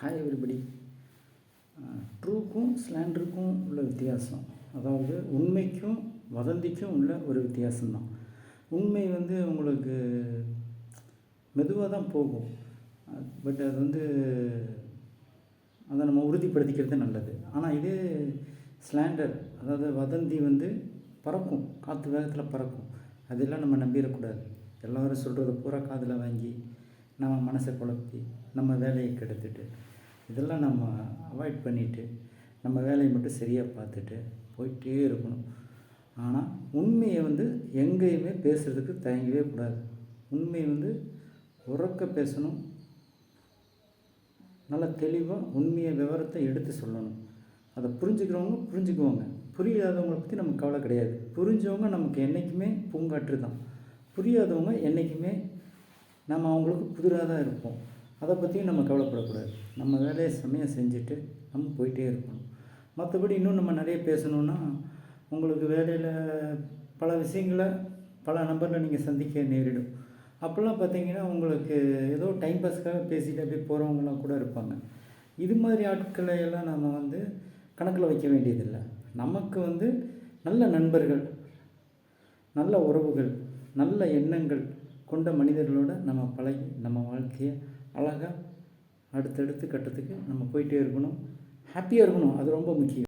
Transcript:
Hi everybody. ட்ரூக்கும் ஸ்லாண்டருக்கும் உள்ள வித்தியாசம், அதாவது உண்மைக்கும் வதந்திக்கும் உள்ள ஒரு வித்தியாசம்தான். உண்மை வந்து உங்களுக்கு மெதுவாக தான் போகும், பட் அது அதை நம்ம உறுதிப்படுத்திக்கிறது நல்லது. ஆனால் இதே ஸ்லாண்டர், அதாவது வதந்தி பறக்கும், காற்று வேகத்தில் பறக்கும். அதெல்லாம் நம்ம நம்பிடக்கூடாது. எல்லோரும் சொல்கிறத பூரா காதில் வாங்கி நம்ம மனசை குழப்பி நம்ம வேலையை கெடுத்துட்டு, இதெல்லாம் நம்ம அவாய்ட் பண்ணிவிட்டு நம்ம வேலையை மட்டும் சரியாக பார்த்துட்டு போயிட்டே இருக்கணும். ஆனால் உண்மையை எங்கேயுமே பேசுகிறதுக்கு தயங்கவே கூடாது. உண்மையை உறக்க பேசணும், நல்லா தெளிவாக உண்மையை விவரத்தை எடுத்து சொல்லணும். அதை புரிஞ்சுக்கிறவங்க புரிஞ்சுக்குவாங்க, புரியாதவங்களை பற்றி நமக்கு கவலை கிடையாது. புரிஞ்சவங்க நமக்கு என்றைக்குமே பூங்காற்று தான், புரியாதவங்க என்றைக்குமே நம்ம அவங்களுக்கு புதிராக தான் இருப்போம். அதை பற்றியும் நம்ம கவலைப்படக்கூடாது. நம்ம வேலையை செம்மையாக செஞ்சுட்டு நம்ம போயிட்டே இருக்கணும். மற்றபடி இன்னும் நம்ம நிறைய பேசணுன்னா, உங்களுக்கு வேலையில் பல விஷயங்களை பல நபர்களை நீங்கள் சந்திக்க நேரிடும். அப்போல்லாம் பார்த்தீங்கன்னா உங்களுக்கு ஏதோ டைம் பாஸ்க்காக பேசிட்டு அப்படியே போகிறவங்களாம் கூட இருப்பாங்க. இது மாதிரி ஆட்களை எல்லாம் நம்ம கணக்கில் வைக்க வேண்டியதில்லை. நமக்கு நல்ல நண்பர்கள், நல்ல உறவுகள், நல்ல எண்ணங்கள் கொண்ட மனிதர்களோடு நம்ம பழகி நம்ம வாழ்க்கையை அழகாக அடுத்தடுத்து கட்டத்துக்கு நம்ம போயிட்டே இருக்கணும். ஹாப்பியாக இருக்கணும், அது ரொம்ப முக்கியம்.